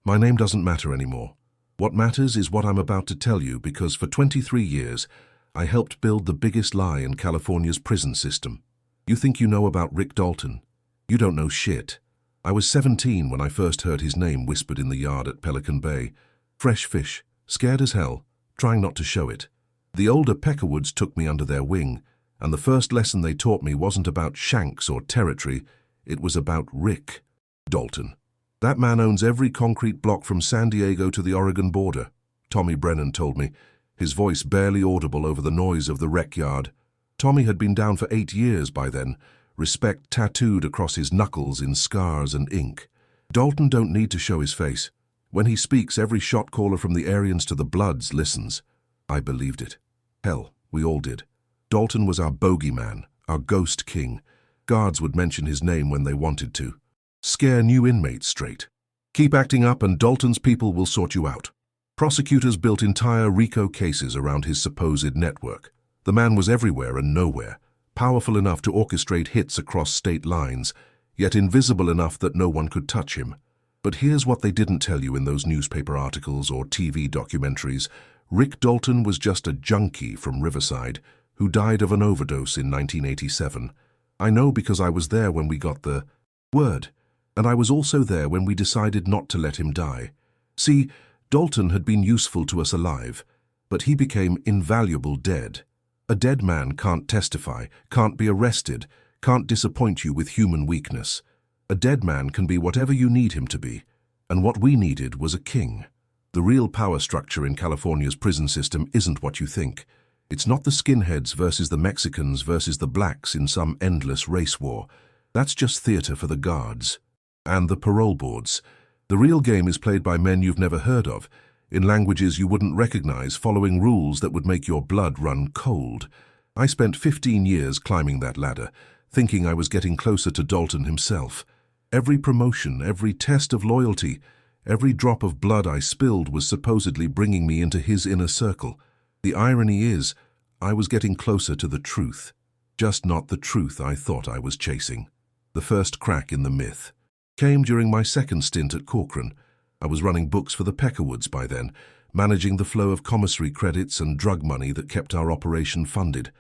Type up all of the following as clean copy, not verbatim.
My name doesn't matter anymore. What matters is what I'm about to tell you, because for 23 years, I helped build the biggest lie in California's prison system. You think you know about Rick Dalton? You don't know shit. I was 17 when I first heard his name whispered in the yard at Pelican Bay. Fresh fish, scared as hell, trying not to show it. The older Peckerwoods took me under their wing, and the first lesson they taught me wasn't about shanks or territory, it was about Rick Dalton. That man owns every concrete block from San Diego to the Oregon border, Tommy Brennan told me, his voice barely audible over the noise of the rec yard. Tommy had been down for 8 years by then, respect tattooed across his knuckles in scars and ink. Dalton don't need to show his face. When he speaks, every shot caller from the Aryans to the Bloods listens. I believed it. Hell, we all did. Dalton was our bogeyman, our ghost king. Guards would mention his name when they wanted to. Scare new inmates straight. Keep acting up and Dalton's people will sort you out. Prosecutors built entire RICO cases around his supposed network. The man was everywhere and nowhere, powerful enough to orchestrate hits across state lines, yet invisible enough that no one could touch him. But here's what they didn't tell you in those newspaper articles or TV documentaries. Rick Dalton was just a junkie from Riverside who died of an overdose in 1987. I know because I was there when we got the word, and I was also there when we decided not to let him die. See, Dalton had been useful to us alive, but he became invaluable dead. A dead man can't testify, can't be arrested, can't disappoint you with human weakness. A dead man can be whatever you need him to be, and what we needed was a king. The real power structure in California's prison system isn't what you think. It's not the skinheads versus the Mexicans versus the blacks in some endless race war. That's just theater for the guards and the parole boards. The real game is played by men you've never heard of, in languages you wouldn't recognize, following rules that would make your blood run cold. I spent 15 years climbing that ladder, thinking I was getting closer to Dalton himself. Every promotion, every test of loyalty, every drop of blood I spilled was supposedly bringing me into his inner circle. The irony is, I was getting closer to the truth, just not the truth I thought I was chasing. The first crack in the myth came during my second stint at Corcoran. I was running books for the Peckerwoods by then, managing the flow of commissary credits and drug money that kept our operation funded.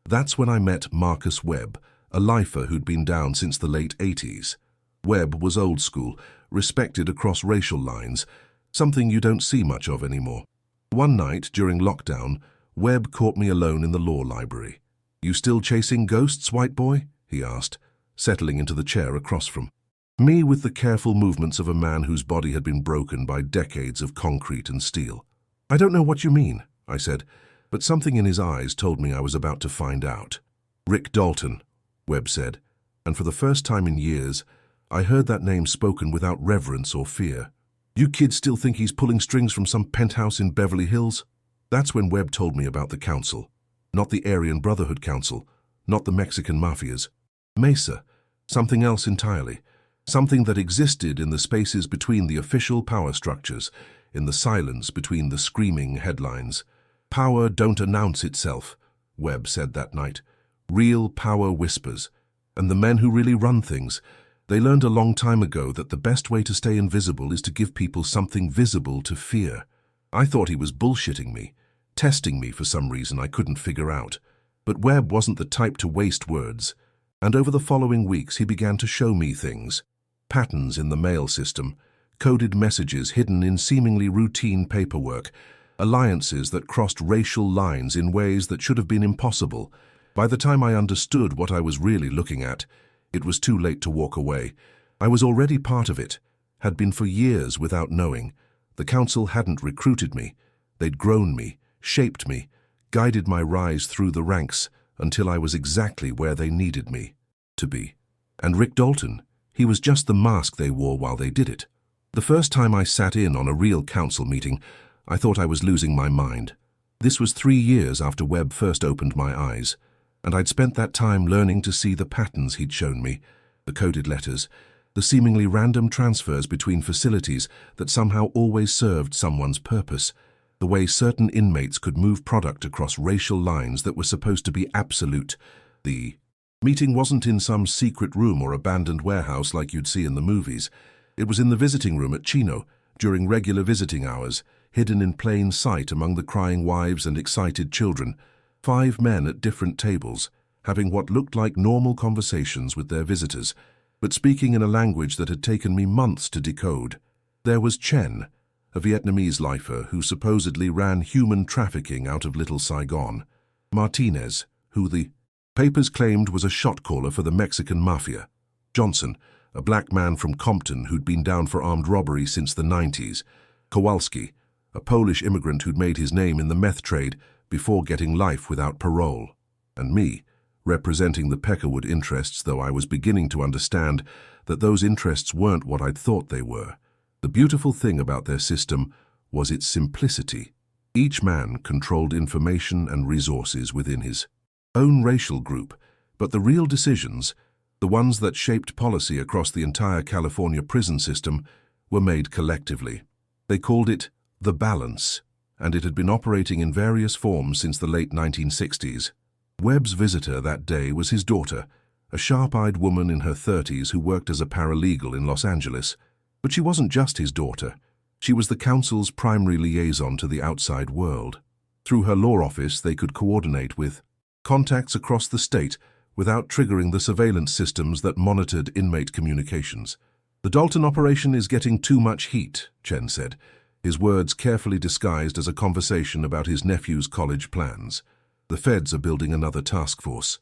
That's when I met Marcus Webb, a lifer who'd been down since the late 80s. Webb was old school, respected across racial lines, something you don't see much of anymore. One night during lockdown, Webb caught me alone in the law library. "You still chasing ghosts, white boy?" he asked, settling into the chair across from me with the careful movements of a man whose body had been broken by decades of concrete and steel. "I don't know what you mean," I said, but something in his eyes told me I was about to find out. "Rick Dalton," Webb said, and for the first time in years, I heard that name spoken without reverence or fear. "You kids still think he's pulling strings from some penthouse in Beverly Hills?" That's when Webb told me about the council. Not the Aryan Brotherhood Council, not the Mexican mafias. Mesa, something else entirely. Something that existed in the spaces between the official power structures, in the silence between the screaming headlines. "Power don't announce itself," Webb said that night. "Real power whispers. And the men who really run things, they learned a long time ago that the best way to stay invisible is to give people something visible to fear." I thought he was bullshitting me, testing me for some reason I couldn't figure out. But Webb wasn't the type to waste words, and over the following weeks he began to show me things. Patterns in the mail system, coded messages hidden in seemingly routine paperwork, alliances that crossed racial lines in ways that should have been impossible. By the time I understood what I was really looking at, it was too late to walk away. I was already part of it, had been for years without knowing. The council hadn't recruited me. They'd grown me, shaped me, guided my rise through the ranks until I was exactly where they needed me to be. And Rick Dalton, he was just the mask they wore while they did it. The first time I sat in on a real council meeting, I thought I was losing my mind. This was 3 years after Webb first opened my eyes, and I'd spent that time learning to see the patterns he'd shown me, the coded letters, the seemingly random transfers between facilities that somehow always served someone's purpose, the way certain inmates could move product across racial lines that were supposed to be absolute. The meeting wasn't in some secret room or abandoned warehouse like you'd see in the movies. It was in the visiting room at Chino, during regular visiting hours, hidden in plain sight among the crying wives and excited children, 5 men at different tables, having what looked like normal conversations with their visitors, but speaking in a language that had taken me months to decode. There was Chen, a Vietnamese lifer who supposedly ran human trafficking out of Little Saigon. Martinez, who the papers claimed was a shot caller for the Mexican mafia. Johnson, a black man from Compton who'd been down for armed robbery since the 90s. Kowalski, a Polish immigrant who'd made his name in the meth trade before getting life without parole. And me, representing the Peckerwood interests, though I was beginning to understand that those interests weren't what I'd thought they were. The beautiful thing about their system was its simplicity. Each man controlled information and resources within his own racial group, but the real decisions, the ones that shaped policy across the entire California prison system, were made collectively. They called it the balance, and it had been operating in various forms since the late 1960s. Webb's visitor that day was his daughter, a sharp-eyed woman in her 30s who worked as a paralegal in Los Angeles. But she wasn't just his daughter. She was the council's primary liaison to the outside world. Through her law office, they could coordinate with contacts across the state without triggering the surveillance systems that monitored inmate communications. "The Dalton operation is getting too much heat," Chen said, his words carefully disguised as a conversation about his nephew's college plans. "The feds are building another task force."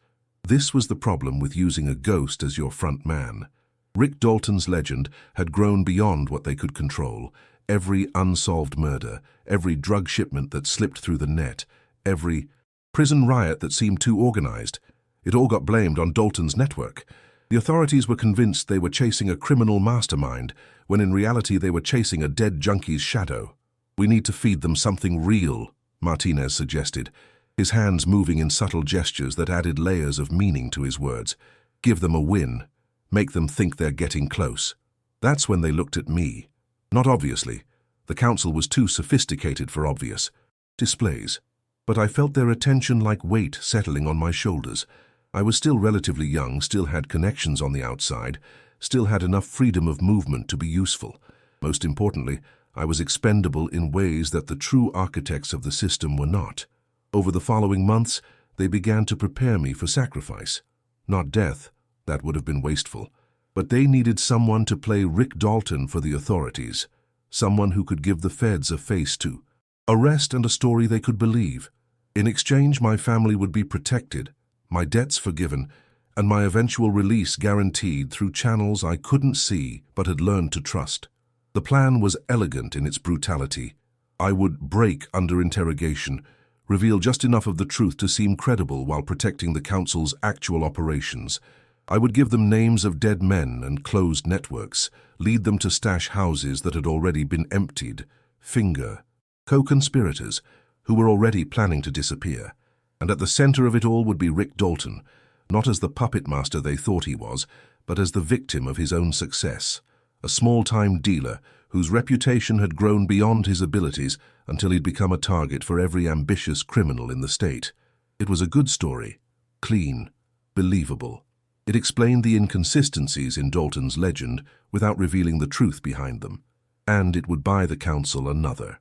This was the problem with using a ghost as your front man. Rick Dalton's legend had grown beyond what they could control. Every unsolved murder, every drug shipment that slipped through the net, every prison riot that seemed too organized, it all got blamed on Dalton's network. The authorities were convinced they were chasing a criminal mastermind, when in reality they were chasing a dead junkie's shadow. "We need to feed them something real," Martinez suggested, his hands moving in subtle gestures that added layers of meaning to his words. "Give them a win. Make them think they're getting close." That's when they looked at me. Not obviously. The council was too sophisticated for obvious displays. But I felt their attention like weight settling on my shoulders. I was still relatively young, still had connections on the outside, still had enough freedom of movement to be useful. Most importantly, I was expendable in ways that the true architects of the system were not. Over the following months, they began to prepare me for sacrifice. Not death, that would have been wasteful. But they needed someone to play Rick Dalton for the authorities, someone who could give the feds a face to, arrest and a story they could believe. In exchange, my family would be protected, my debts forgiven, and my eventual release guaranteed through channels I couldn't see but had learned to trust. The plan was elegant in its brutality. I would break under interrogation, reveal just enough of the truth to seem credible while protecting the council's actual operations. I would give them names of dead men and closed networks, lead them to stash houses that had already been emptied, finger co-conspirators who were already planning to disappear. And at the center of it all would be Rick Dalton, not as the puppet master they thought he was, but as the victim of his own success, a small-time dealer whose reputation had grown beyond his abilities until he'd become a target for every ambitious criminal in the state. It was a good story, clean, believable. It explained the inconsistencies in Dalton's legend without revealing the truth behind them. And it would buy the council another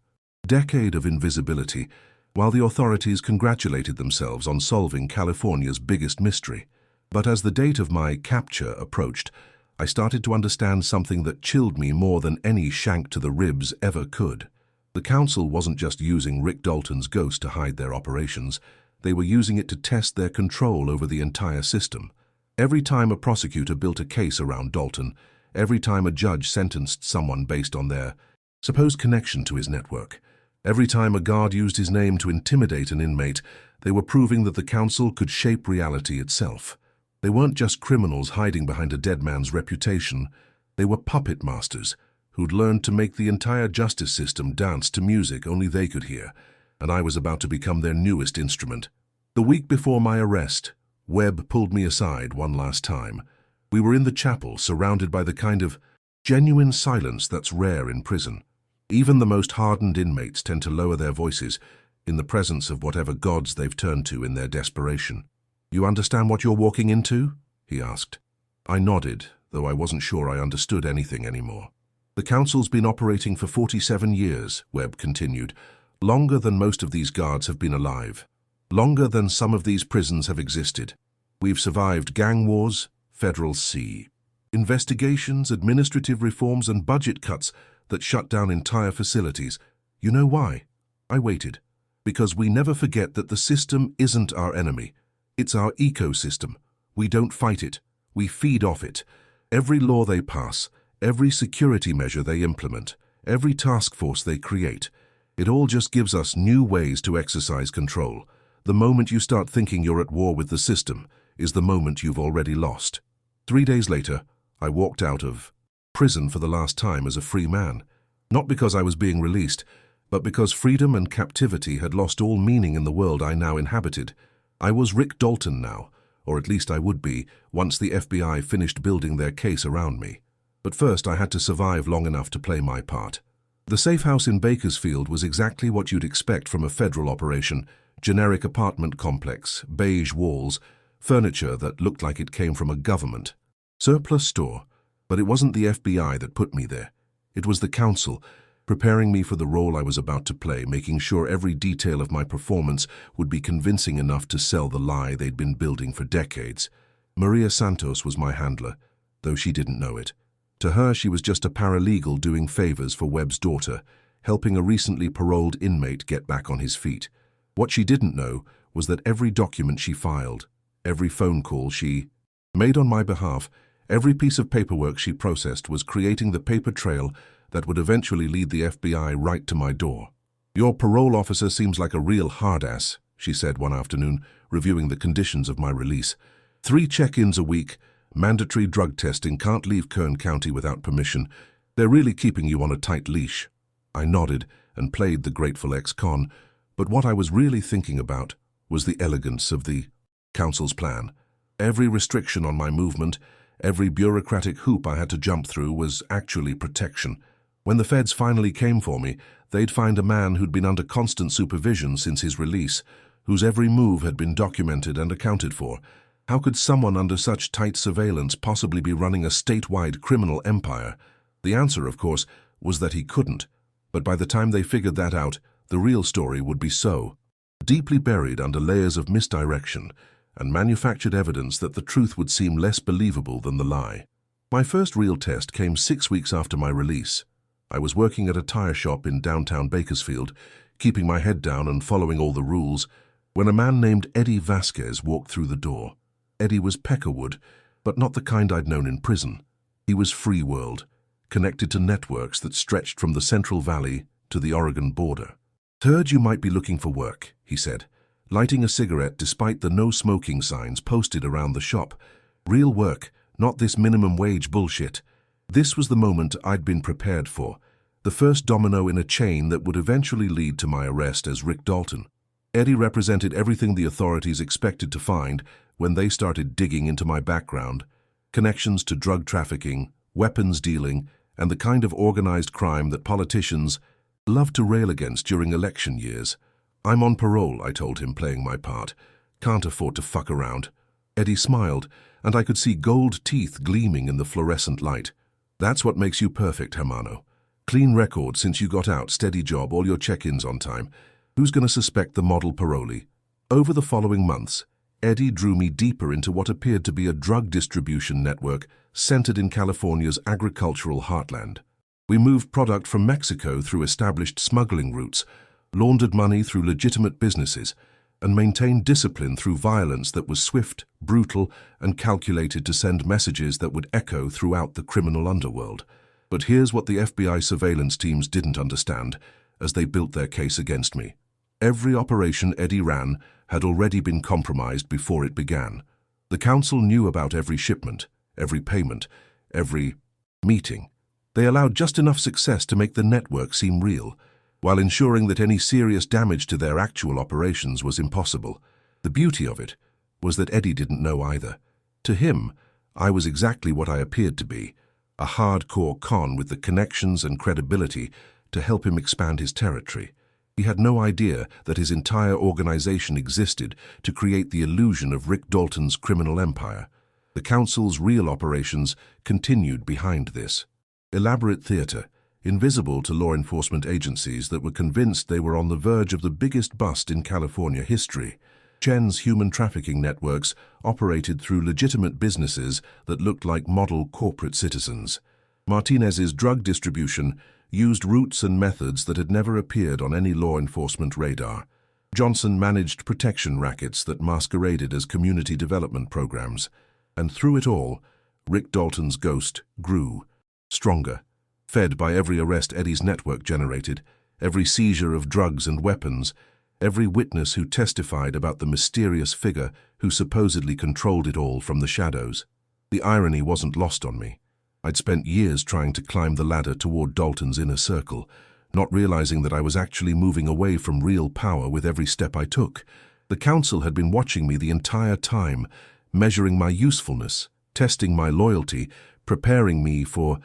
decade of invisibility, while the authorities congratulated themselves on solving California's biggest mystery. But as the date of my capture approached, I started to understand something that chilled me more than any shank to the ribs ever could. The council wasn't just using Rick Dalton's ghost to hide their operations. They were using it to test their control over the entire system. Every time a prosecutor built a case around Dalton, every time a judge sentenced someone based on their supposed connection to his network, every time a guard used his name to intimidate an inmate, they were proving that the council could shape reality itself. They weren't just criminals hiding behind a dead man's reputation. They were puppet masters who'd learned to make the entire justice system dance to music only they could hear, and I was about to become their newest instrument. The week before my arrest, Webb pulled me aside one last time. We were in the chapel, surrounded by the kind of genuine silence that's rare in prison. Even the most hardened inmates tend to lower their voices in the presence of whatever gods they've turned to in their desperation. "You understand what you're walking into?" he asked. I nodded, though I wasn't sure I understood anything anymore. The council's been operating for 47 years, Webb continued, longer than most of these guards have been alive, longer than some of these prisons have existed. We've survived gang wars, federal C, investigations, administrative reforms, and budget cuts that shut down entire facilities. You know why? I waited. Because we never forget that the system isn't our enemy. It's our ecosystem. We don't fight it. We feed off it. Every law they pass, every security measure they implement, every task force they create, it all just gives us new ways to exercise control. The moment you start thinking you're at war with the system is the moment you've already lost. 3 days later, I walked out of prison for the last time as a free man. Not because I was being released, but because freedom and captivity had lost all meaning in the world I now inhabited. I was Rick Dalton now, or at least I would be, once the FBI finished building their case around me. But first I had to survive long enough to play my part. The safe house in Bakersfield was exactly what you'd expect from a federal operation: generic apartment complex, beige walls, furniture that looked like it came from a government surplus store. But it wasn't the FBI that put me there. It was the council, preparing me for the role I was about to play, making sure every detail of my performance would be convincing enough to sell the lie they'd been building for decades. Maria Santos was my handler, though she didn't know it. To her, she was just a paralegal doing favors for Webb's daughter, helping a recently paroled inmate get back on his feet. What she didn't know was that every document she filed, every phone call she made on my behalf, every piece of paperwork she processed was creating the paper trail that would eventually lead the FBI right to my door. "Your parole officer seems like a real hard-ass," she said one afternoon, reviewing the conditions of my release. 3 check-ins a week, mandatory drug testing, can't leave Kern County without permission. They're really keeping you on a tight leash. I nodded and played the grateful ex-con, but what I was really thinking about was the elegance of the council's plan. Every restriction on my movement, every bureaucratic hoop I had to jump through was actually protection. When the feds finally came for me, they'd find a man who'd been under constant supervision since his release, whose every move had been documented and accounted for. How could someone under such tight surveillance possibly be running a statewide criminal empire? The answer, of course, was that he couldn't. But by the time they figured that out, the real story would be so deeply buried under layers of misdirection and manufactured evidence that the truth would seem less believable than the lie. My first real test came 6 weeks after my release. I was working at a tire shop in downtown Bakersfield, keeping my head down and following all the rules, when a man named Eddie Vasquez walked through the door. Eddie was Peckerwood, but not the kind I'd known in prison. He was free world, connected to networks that stretched from the Central Valley to the Oregon border. "Heard you might be looking for work," he said, lighting a cigarette despite the no smoking signs posted around the shop. Real work, not this minimum wage bullshit. This was the moment I'd been prepared for, the first domino in a chain that would eventually lead to my arrest as Rick Dalton. Eddie represented everything the authorities expected to find when they started digging into my background: connections to drug trafficking, weapons dealing, and the kind of organized crime that politicians love to rail against during election years. "I'm on parole," I told him, playing my part. "Can't afford to fuck around." Eddie smiled, and I could see gold teeth gleaming in the fluorescent light. "That's what makes you perfect, Hermano. Clean record since you got out, steady job, all your check-ins on time. Who's going to suspect the model parolee?" Over the following months, Eddie drew me deeper into what appeared to be a drug distribution network centered in California's agricultural heartland. We moved product from Mexico through established smuggling routes, laundered money through legitimate businesses, and maintained discipline through violence that was swift, brutal, and calculated to send messages that would echo throughout the criminal underworld. But here's what the FBI surveillance teams didn't understand as they built their case against me. Every operation Eddie ran had already been compromised before it began. The council knew about every shipment, every payment, every meeting. They allowed just enough success to make the network seem real, while ensuring that any serious damage to their actual operations was impossible. The beauty of it was that Eddie didn't know either. To him, I was exactly what I appeared to be, a hardcore con with the connections and credibility to help him expand his territory. He had no idea that his entire organization existed to create the illusion of Rick Dalton's criminal empire. The council's real operations continued behind this. Elaborate theater, invisible to law enforcement agencies that were convinced they were on the verge of the biggest bust in California history. Chen's human trafficking networks operated through legitimate businesses that looked like model corporate citizens. Martinez's drug distribution used routes and methods that had never appeared on any law enforcement radar. Johnson managed protection rackets that masqueraded as community development programs. And through it all, Rick Dalton's ghost grew, stronger, fed by every arrest Eddie's network generated, every seizure of drugs and weapons, every witness who testified about the mysterious figure who supposedly controlled it all from the shadows. The irony wasn't lost on me. I'd spent years trying to climb the ladder toward Dalton's inner circle, not realizing that I was actually moving away from real power with every step I took. The council had been watching me the entire time, measuring my usefulness, testing my loyalty, preparing me for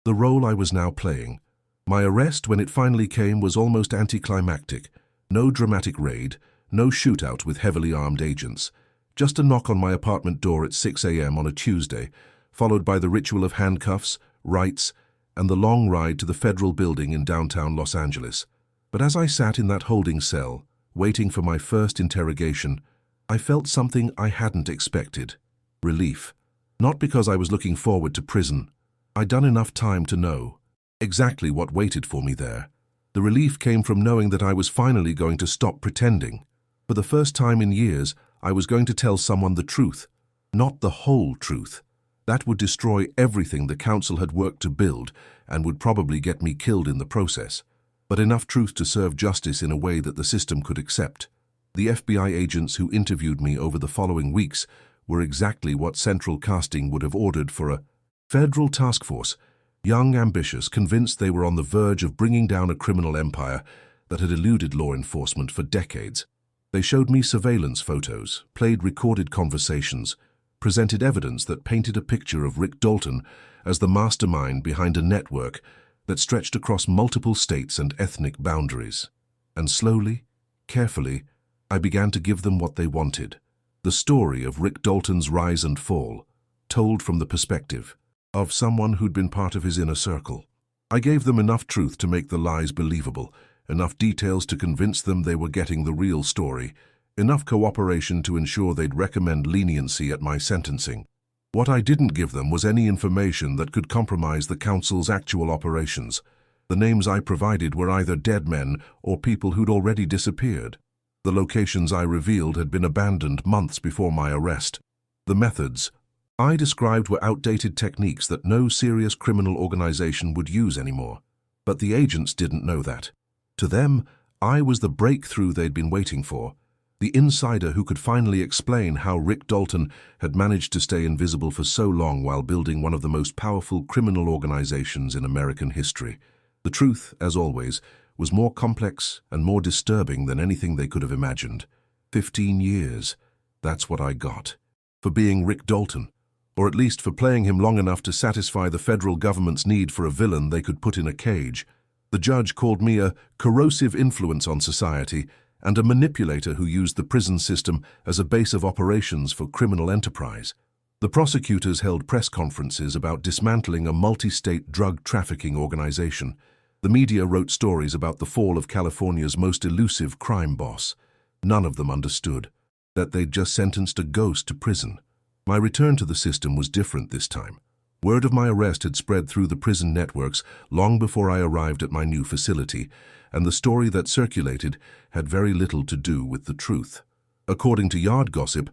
the role I was now playing. My arrest, when it finally came, was almost anticlimactic. No dramatic raid, no shootout with heavily armed agents. Just a knock on my apartment door at 6 a.m. on a Tuesday, followed by the ritual of handcuffs, rights, and the long ride to the federal building in downtown Los Angeles. But as I sat in that holding cell, waiting for my first interrogation, I felt something I hadn't expected. Relief. Not because I was looking forward to prison. I'd done enough time to know exactly what waited for me there. The relief came from knowing that I was finally going to stop pretending. For the first time in years, I was going to tell someone the truth, not the whole truth. That would destroy everything the council had worked to build and would probably get me killed in the process. But enough truth to serve justice in a way that the system could accept. The FBI agents who interviewed me over the following weeks were exactly what central casting would have ordered for a federal task force. Young, ambitious, convinced they were on the verge of bringing down a criminal empire that had eluded law enforcement for decades. They showed me surveillance photos, played recorded conversations, presented evidence that painted a picture of Rick Dalton as the mastermind behind a network that stretched across multiple states and ethnic boundaries. And slowly, carefully, I began to give them what they wanted. The story of Rick Dalton's rise and fall, told from the perspective of someone who'd been part of his inner circle. I gave them enough truth to make the lies believable, enough details to convince them they were getting the real story, enough cooperation to ensure they'd recommend leniency at my sentencing. What I didn't give them was any information that could compromise the council's actual operations. The names I provided were either dead men or people who'd already disappeared. The locations I revealed had been abandoned months before my arrest. The methods I described were outdated techniques that no serious criminal organization would use anymore. But the agents didn't know that. To them, I was the breakthrough they'd been waiting for. The insider who could finally explain how Rick Dalton had managed to stay invisible for so long while building one of the most powerful criminal organizations in American history. The truth, as always, was more complex and more disturbing than anything they could have imagined. 15 years. That's what I got. For being Rick Dalton. Or at least for playing him long enough to satisfy the federal government's need for a villain they could put in a cage. The judge called me a corrosive influence on society and a manipulator who used the prison system as a base of operations for criminal enterprise. The prosecutors held press conferences about dismantling a multi-state drug trafficking organization. The media wrote stories about the fall of California's most elusive crime boss. None of them understood that they'd just sentenced a ghost to prison. My return to the system was different this time. Word of my arrest had spread through the prison networks long before I arrived at my new facility, and the story that circulated had very little to do with the truth. According to yard gossip,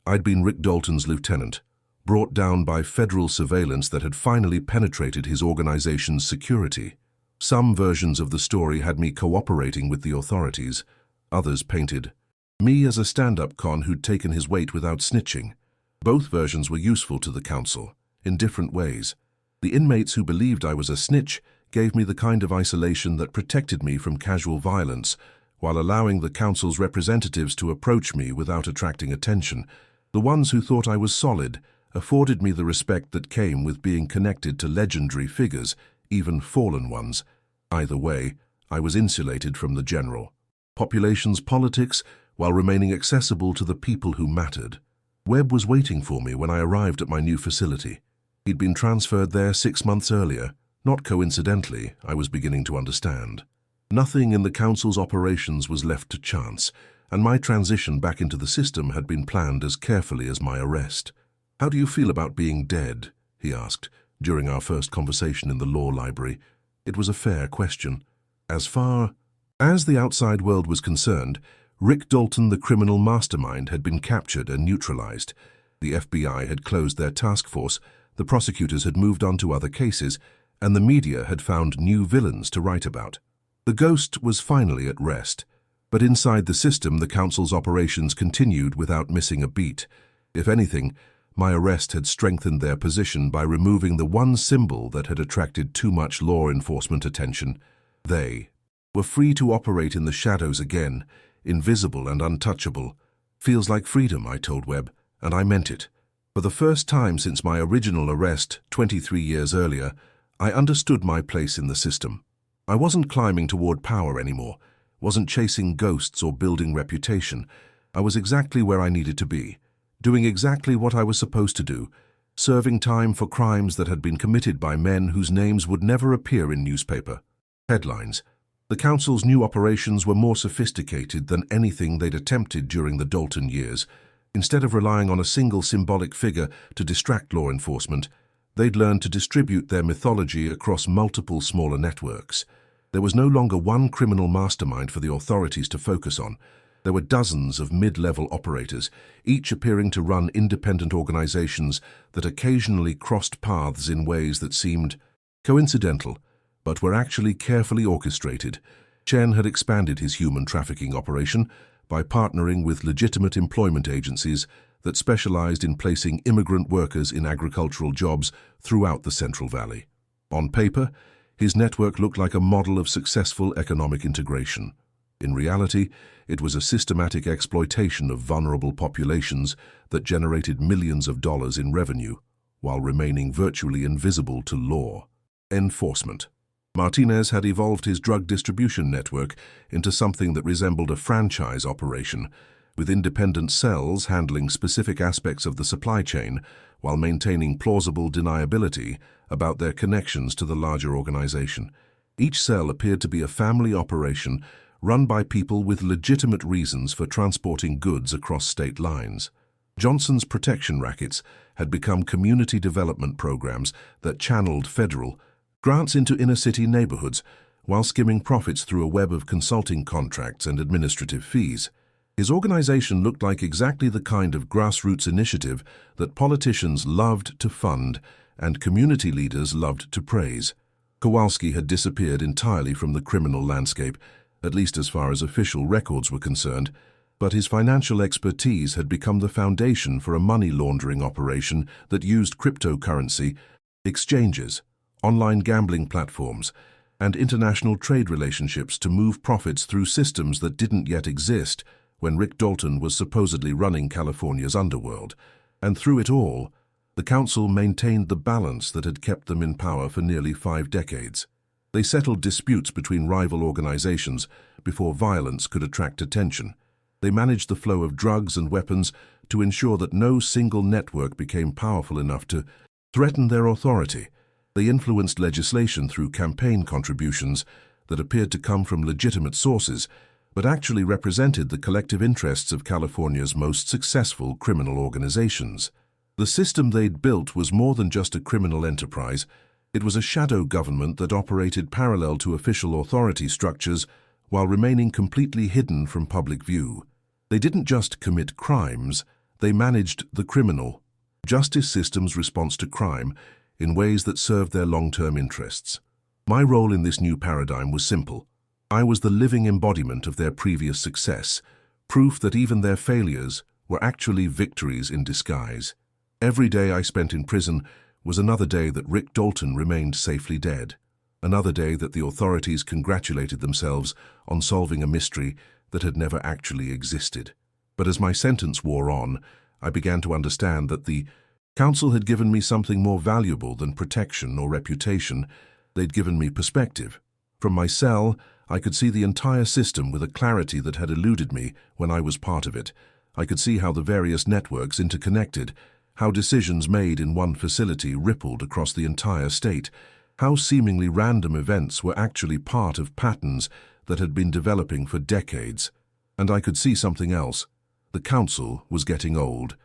I'd been Rick Dalton's lieutenant, brought down by federal surveillance that had finally penetrated his organization's security. Some versions of the story had me cooperating with the authorities. Others painted me as a stand-up con who'd taken his weight without snitching. Both versions were useful to the council, in different ways. The inmates who believed I was a snitch gave me the kind of isolation that protected me from casual violence, while allowing the council's representatives to approach me without attracting attention. The ones who thought I was solid afforded me the respect that came with being connected to legendary figures, even fallen ones. Either way, I was insulated from the general population's politics while remaining accessible to the people who mattered. Webb was waiting for me when I arrived at my new facility. He'd been transferred there 6 months earlier. Not coincidentally, I was beginning to understand. Nothing in the council's operations was left to chance, and my transition back into the system had been planned as carefully as my arrest. "How do you feel about being dead?" he asked during our first conversation in the law library. It was a fair question. As far as the outside world was concerned, Rick Dalton, the criminal mastermind, had been captured and neutralized. The FBI had closed their task force, the prosecutors had moved on to other cases, and the media had found new villains to write about. The ghost was finally at rest. But inside the system, the council's operations continued without missing a beat. If anything, my arrest had strengthened their position by removing the one symbol that had attracted too much law enforcement attention. They were free to operate in the shadows again, invisible and untouchable. "Feels like freedom," I told Webb, and I meant it. For the first time since my original arrest 23 years earlier, I understood my place in the system. I wasn't climbing toward power anymore, wasn't chasing ghosts or building reputation. I was exactly where I needed to be, doing exactly what I was supposed to do, serving time for crimes that had been committed by men whose names would never appear in newspaper headlines. The council's new operations were more sophisticated than anything they'd attempted during the Dalton years. Instead of relying on a single symbolic figure to distract law enforcement, they'd learned to distribute their mythology across multiple smaller networks. There was no longer one criminal mastermind for the authorities to focus on. There were dozens of mid-level operators, each appearing to run independent organizations that occasionally crossed paths in ways that seemed coincidental, but were actually carefully orchestrated. Chen had expanded his human trafficking operation by partnering with legitimate employment agencies that specialized in placing immigrant workers in agricultural jobs throughout the Central Valley. On paper, his network looked like a model of successful economic integration. In reality, it was a systematic exploitation of vulnerable populations that generated millions of dollars in revenue, while remaining virtually invisible to law enforcement. Martinez had evolved his drug distribution network into something that resembled a franchise operation, with independent cells handling specific aspects of the supply chain while maintaining plausible deniability about their connections to the larger organization. Each cell appeared to be a family operation run by people with legitimate reasons for transporting goods across state lines. Johnson's protection rackets had become community development programs that channeled federal grants into inner-city neighborhoods while skimming profits through a web of consulting contracts and administrative fees. His organization looked like exactly the kind of grassroots initiative that politicians loved to fund and community leaders loved to praise. Kowalski had disappeared entirely from the criminal landscape, at least as far as official records were concerned, but his financial expertise had become the foundation for a money laundering operation that used cryptocurrency, exchanges, online gambling platforms, and international trade relationships to move profits through systems that didn't yet exist when Rick Dalton was supposedly running California's Underworld. And through it all, the council maintained the balance that had kept them in power for nearly 5 decades. They settled disputes between rival organizations before violence could attract attention. They managed the flow of drugs and weapons to ensure that no single network became powerful enough to threaten their authority. They influenced legislation through campaign contributions that appeared to come from legitimate sources, but actually represented the collective interests of California's most successful criminal organizations. The system they'd built was more than just a criminal enterprise. It was a shadow government that operated parallel to official authority structures while remaining completely hidden from public view. They didn't just commit crimes, they managed the criminal justice system's response to crime in ways that served their long-term interests. My role in this new paradigm was simple. I was the living embodiment of their previous success, proof that even their failures were actually victories in disguise. Every day I spent in prison was another day that Rick Dalton remained safely dead, another day that the authorities congratulated themselves on solving a mystery that had never actually existed. But as my sentence wore on, I began to understand that the council had given me something more valuable than protection or reputation. They'd given me perspective. From my cell, I could see the entire system with a clarity that had eluded me when I was part of it. I could see how the various networks interconnected, how decisions made in one facility rippled across the entire state, how seemingly random events were actually part of patterns that had been developing for decades. And I could see something else. The council was getting old.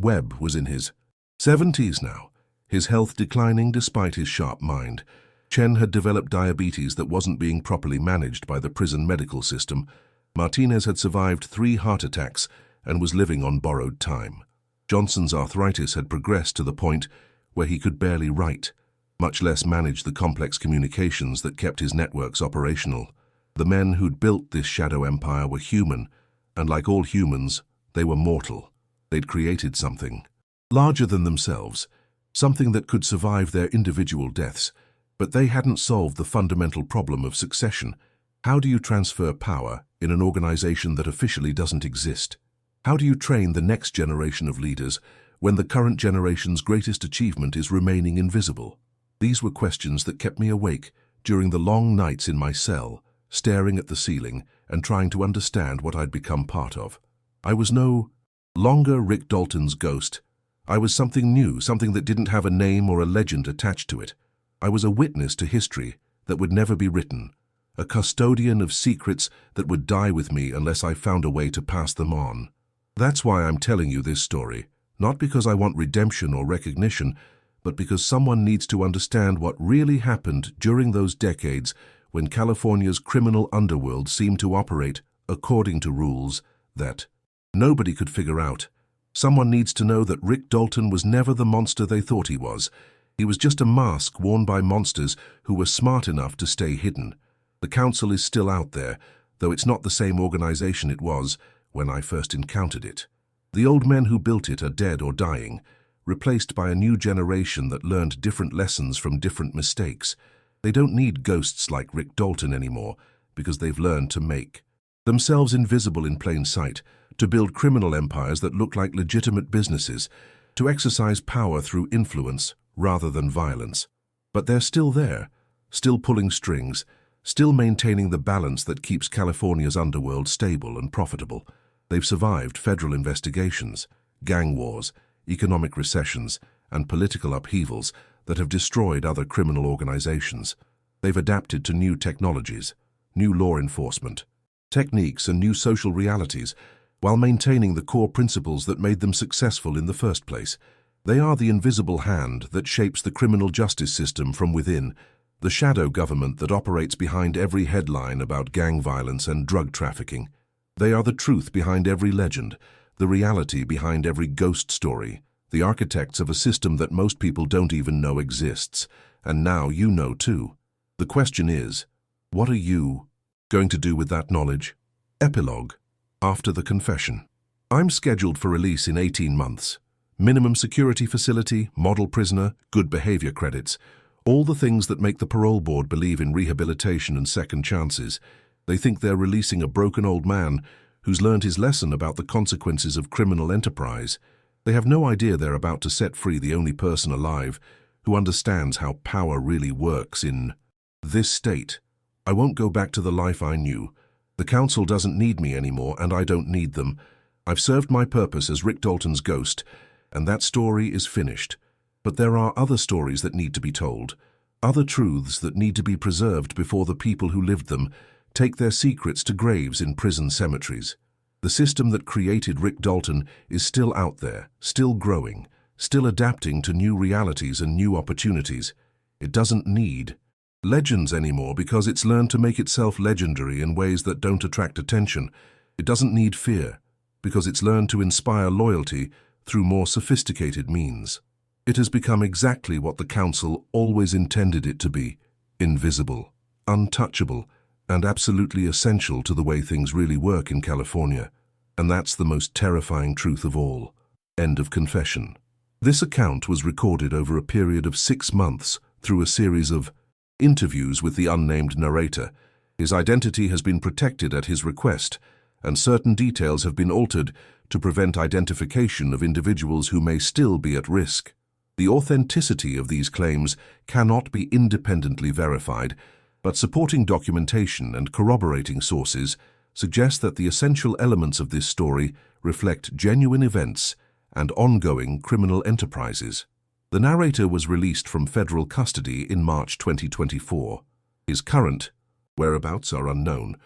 Webb was in his 70s now, his health declining despite his sharp mind. Chen had developed diabetes that wasn't being properly managed by the prison medical system. Martinez had survived 3 heart attacks and was living on borrowed time. Johnson's arthritis had progressed to the point where he could barely write, much less manage the complex communications that kept his networks operational. The men who'd built this shadow empire were human, and like all humans, they were mortal. They'd created something larger than themselves, something that could survive their individual deaths, but they hadn't solved the fundamental problem of succession. How do you transfer power in an organization that officially doesn't exist? How do you train the next generation of leaders when the current generation's greatest achievement is remaining invisible? These were questions that kept me awake during the long nights in my cell, staring at the ceiling and trying to understand what I'd become part of. I was no longer Rick Dalton's ghost. I was something new, something that didn't have a name or a legend attached to it. I was a witness to history that would never be written, a custodian of secrets that would die with me unless I found a way to pass them on. That's why I'm telling you this story, not because I want redemption or recognition, but because someone needs to understand what really happened during those decades when California's criminal underworld seemed to operate according to rules that nobody could figure out. Someone needs to know that Rick Dalton was never the monster they thought he was. He was just a mask worn by monsters who were smart enough to stay hidden. The council is still out there, though it's not the same organization it was when I first encountered it. The old men who built it are dead or dying, replaced by a new generation that learned different lessons from different mistakes. They don't need ghosts like Rick Dalton anymore because they've learned to make themselves invisible in plain sight, to build criminal empires that look like legitimate businesses, to exercise power through influence rather than violence. But they're still there, still pulling strings, still maintaining the balance that keeps California's underworld stable and profitable. They've survived federal investigations, gang wars, economic recessions, and political upheavals that have destroyed other criminal organizations. They've adapted to new technologies, new law enforcement, techniques, and new social realities, while maintaining the core principles that made them successful in the first place. They are the invisible hand that shapes the criminal justice system from within, the shadow government that operates behind every headline about gang violence and drug trafficking. They are the truth behind every legend, the reality behind every ghost story, the architects of a system that most people don't even know exists. And now you know too. The question is, what are you going to do with that knowledge? Epilogue. After the confession. I'm scheduled for release in 18 months. Minimum security facility, model prisoner, good behavior credits. All the things that make the parole board believe in rehabilitation and second chances. They think they're releasing a broken old man who's learned his lesson about the consequences of criminal enterprise. They have no idea they're about to set free the only person alive who understands how power really works in this state. I won't go back to the life I knew. The council doesn't need me anymore, and I don't need them. I've served my purpose as Rick Dalton's ghost, and that story is finished. But there are other stories that need to be told, other truths that need to be preserved before the people who lived them take their secrets to graves in prison cemeteries. The system that created Rick Dalton is still out there, still growing, still adapting to new realities and new opportunities. It doesn't need legends anymore because it's learned to make itself legendary in ways that don't attract attention. It doesn't need fear because it's learned to inspire loyalty through more sophisticated means. It has become exactly what the council always intended it to be: invisible, untouchable, and absolutely essential to the way things really work in California. And that's the most terrifying truth of all. End of confession. This account was recorded over a period of 6 months through a series of interviews with the unnamed narrator. His identity has been protected at his request, and certain details have been altered to prevent identification of individuals who may still be at risk. The authenticity of these claims cannot be independently verified, but supporting documentation and corroborating sources suggest that the essential elements of this story reflect genuine events and ongoing criminal enterprises. The narrator was released from federal custody in March 2024. His current whereabouts are unknown,